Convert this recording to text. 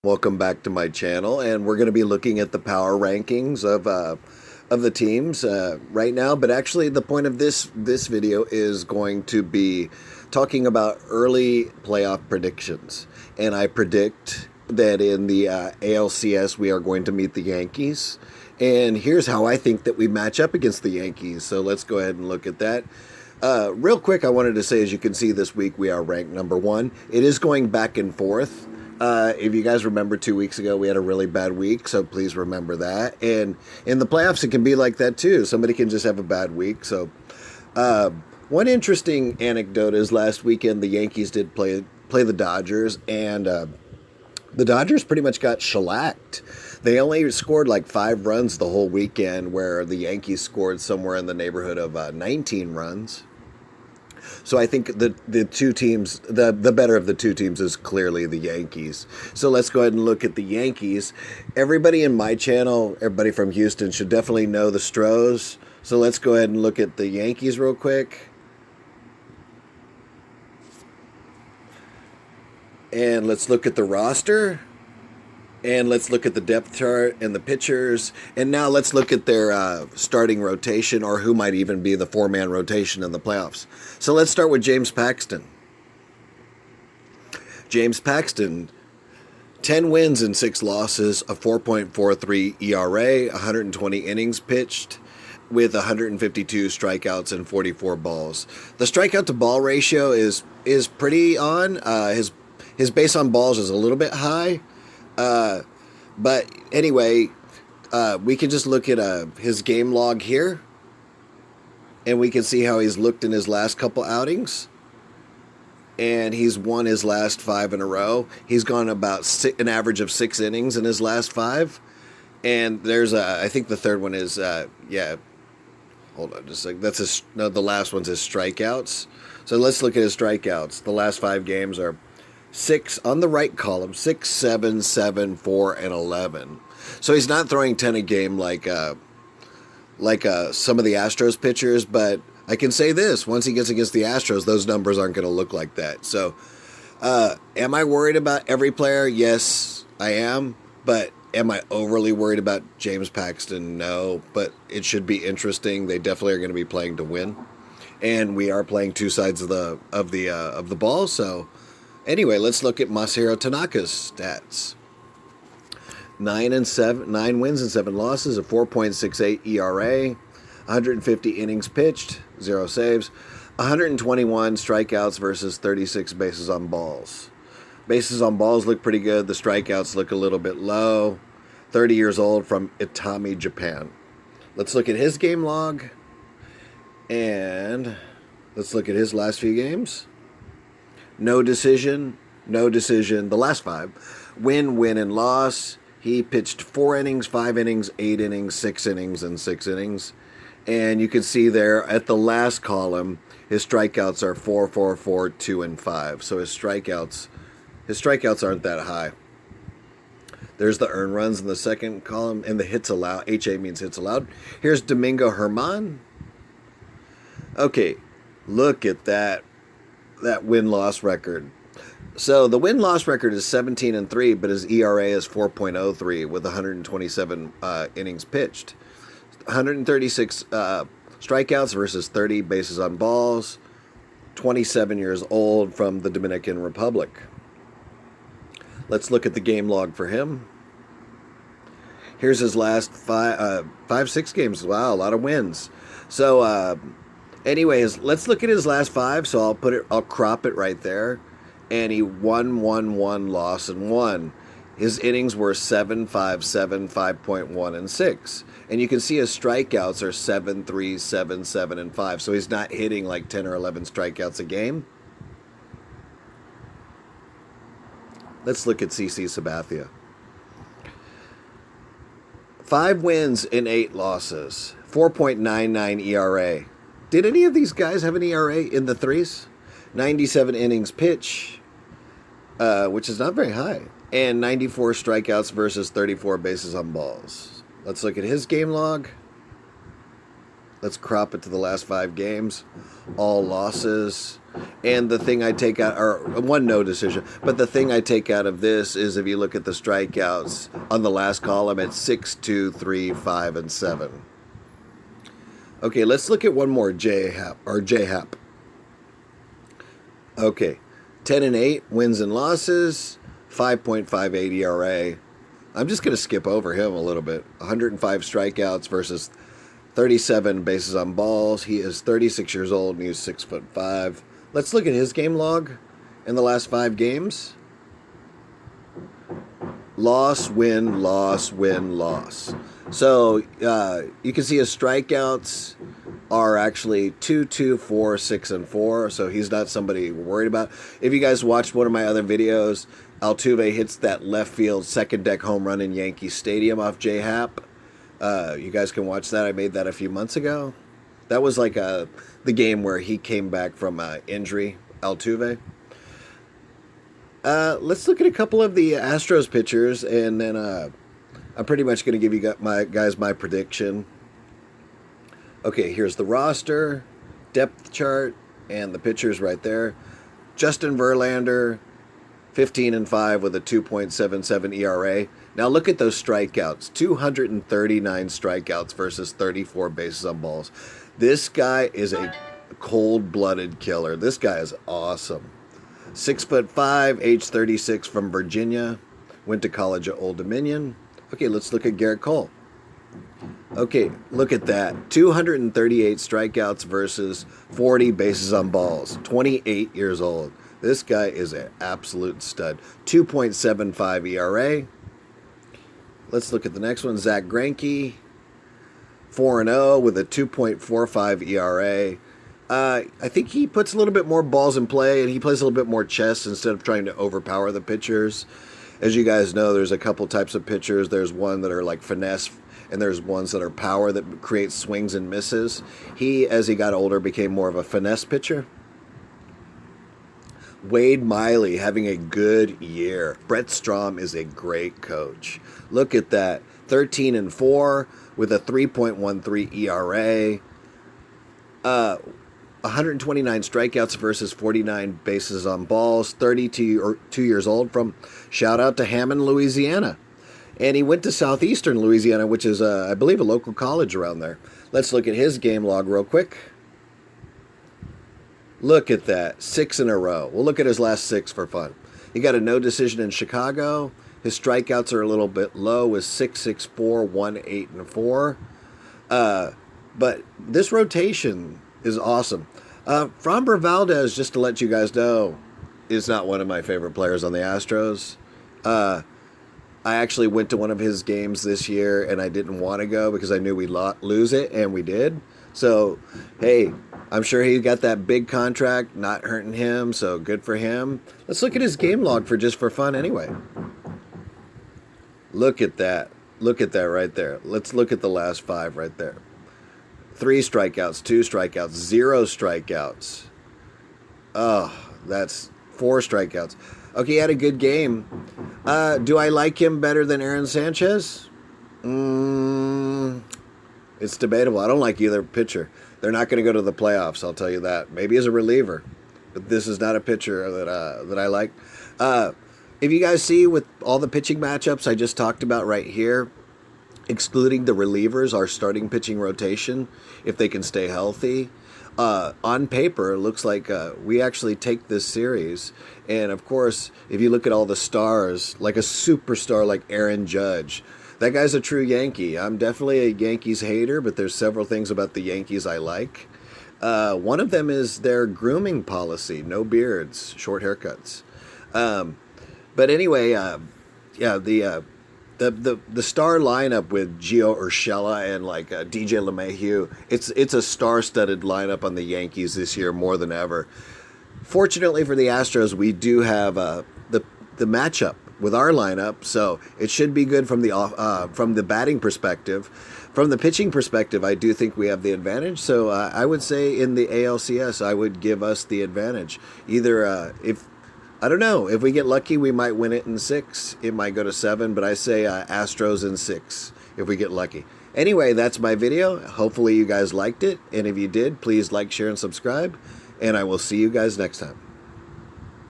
Welcome back to my channel, and we're going to be looking at the power rankings of the teams right now. But actually, the point of this video is going to be talking about early playoff predictions. And I predict that in the ALCS we are going to meet the Yankees. And here's how I think that we match up against the Yankees. So let's go ahead and look at that. Real quick, I wanted to say, as you can see, this week we are ranked number 1. It is going back and forth. If you guys remember 2 weeks ago, we had a really bad week, so please remember that. And in the playoffs, it can be like that too. Somebody can just have a bad week. So one interesting anecdote is last weekend the Yankees did play the Dodgers, and the Dodgers pretty much got shellacked. They only scored like 5 runs the whole weekend, where the Yankees scored somewhere in the neighborhood of 19 runs. So I think the two teams, the better of the two teams is clearly the Yankees. So let's go ahead and look at the Yankees. Everybody in my channel, everybody from Houston, should definitely know the Stros. So let's go ahead and look at the Yankees real quick. And let's look at the roster. And let's look at the depth chart and the pitchers. And now let's look at their starting rotation, or who might even be the 4-man rotation in the playoffs. So let's start with James Paxton. James Paxton, 10 wins and 6 losses, a 4.43 ERA, 120 innings pitched, with 152 strikeouts and 44 balls. The strikeout to ball ratio is pretty on. His base on balls is a little bit high. But anyway, we can just look at his game log here, and we can see how he's looked in his last couple outings. And he's won his last 5 in a row. He's gone about an average of 6 innings in his last 5. And there's I think the third one is hold on just a second. No, the last one's his strikeouts. So let's look at his strikeouts. The last 5 games are 6 on the right column, 6, 7, 7, 4, and 11. So he's not throwing 10 a game like some of the Astros pitchers, but I can say this: once he gets against the Astros, those numbers aren't going to look like that. So, am I worried about every player? Yes, I am. But am I overly worried about James Paxton? No. But it should be interesting. They definitely are going to be playing to win, and we are playing two sides of the ball. So. Anyway, let's look at Masahiro Tanaka's stats. 9 wins and 7 losses, a 4.68 ERA, 150 innings pitched, 0 saves, 121 strikeouts versus 36 bases on balls. Bases on balls look pretty good. The strikeouts look a little bit low. 30 years old, from Itami, Japan. Let's look at his game log, and let's look at his last few games. No decision. The last 5. Win, and loss. He pitched 4 innings, 5 innings, 8 innings, 6 innings, and 6 innings. And you can see there at the last column, his strikeouts are 4, 4, 4, 2, and 5. So his strikeouts aren't that high. There's the earned runs in the second column, and the hits allowed. HA means hits allowed. Here's Domingo Germán. Okay, look at that win-loss record. So the win-loss record is 17-3, but his ERA is 4.03 with 127 innings pitched. 136 strikeouts versus 30 bases on balls. 27 years old, from the Dominican Republic. Let's look at the game log for him. Here's his last 6 games. Wow, a lot of wins. So anyways, let's look at his last 5. So I'll crop it right there. And he won, lost, and won. His innings were 7, 5, 7, 5.1, and 6. And you can see his strikeouts are 7, 3, 7, 7, and 5. So he's not hitting like 10 or 11 strikeouts a game. Let's look at CC Sabathia. 5 wins and 8 losses. 4.99 ERA. Did any of these guys have an ERA in the 3s? 97 innings pitch, which is not very high, and 94 strikeouts versus 34 bases on balls. Let's look at his game log. Let's crop it to the last 5 games. All losses. And the thing I take out, or one no decision, but the thing I take out of this is if you look at the strikeouts on the last column, it's 6, 2, 3, 5, and 7. Okay, let's look at one more J-Hap. Okay, 10 and 8 wins and losses, 5.58 ERA. I'm just going to skip over him a little bit. 105 strikeouts versus 37 bases on balls. He is 36 years old and he's 6'5". Let's look at his game log in the last 5 games. Loss, win, loss, win, loss. So you can see his strikeouts are actually 2, 2, 4, 6, and 4. So he's not somebody we're worried about. If you guys watched one of my other videos, Altuve hits that left field second deck home run in Yankee Stadium off J-Hap. You guys can watch that. I made that a few months ago. That was like the game where he came back from injury, Altuve. Let's look at a couple of the Astros pitchers, and then I'm pretty much going to give you my prediction. Okay, here's the roster, depth chart, and the pitchers right there. Justin Verlander, 15 and 5 with a 2.77 ERA. Now look at those strikeouts. 239 strikeouts versus 34 bases on balls. This guy is a cold-blooded killer. This guy is awesome. 6'5", age 36, from Virginia. Went to college at Old Dominion. Okay, let's look at Garrett Cole. Okay, look at that. 238 strikeouts versus 40 bases on balls. 28 years old. This guy is an absolute stud. 2.75 ERA. Let's look at the next one. Zach Greinke, 4-0 with a 2.45 ERA. I think he puts a little bit more balls in play, and he plays a little bit more chess instead of trying to overpower the pitchers. As you guys know, there's a couple types of pitchers. There's one that are like finesse, and there's ones that are power that create swings and misses. He, as he got older, became more of a finesse pitcher. Wade Miley having a good year. Brett Strom is a great coach. Look at that. 13 and 4 with a 3.13 ERA. 129 strikeouts versus 49 bases on balls. 32 years old, from shout out to Hammond, Louisiana. And he went to Southeastern Louisiana, which is, I believe, a local college around there. Let's look at his game log real quick. Look at that. 6 in a row. We'll look at his last 6 for fun. He got a no decision in Chicago. His strikeouts are a little bit low with 6.64, 1.8, and 4. But this rotation is awesome. Framber Valdez, just to let you guys know, is not one of my favorite players on the Astros. I actually went to one of his games this year, and I didn't want to go because I knew we'd lose it, and we did. So, hey, I'm sure he got that big contract, not hurting him, so good for him. Let's look at his game log for fun anyway. Look at that. Look at that right there. Let's look at the last 5 right there. 3 strikeouts, 2 strikeouts, 0 strikeouts. Oh, that's 4 strikeouts. Okay, he had a good game. Do I like him better than Aaron Sanchez? It's debatable. I don't like either pitcher. They're not going to go to the playoffs, I'll tell you that. Maybe as a reliever, but this is not a pitcher that I like. If you guys see with all the pitching matchups I just talked about right here, excluding the relievers, our starting pitching rotation, if they can stay healthy, on paper, it looks like we actually take this series. And, of course, if you look at all the stars, like a superstar like Aaron Judge, that guy's a true Yankee. I'm definitely a Yankees hater, but there's several things about the Yankees I like. One of them is their grooming policy, no beards, short haircuts. But anyway, the star lineup with Gio Urshela and like DJ LeMahieu, it's a star-studded lineup on the Yankees this year more than ever. Fortunately for the Astros, we do have the matchup with our lineup, so it should be good from the batting perspective. From the pitching perspective, I do think we have the advantage. So I would say in the ALCS, I would give us the advantage. Either I don't know. If we get lucky, we might win it in 6. It might go to 7, but I say Astros in 6 if we get lucky. Anyway, that's my video. Hopefully you guys liked it. And if you did, please like, share, and subscribe. And I will see you guys next time.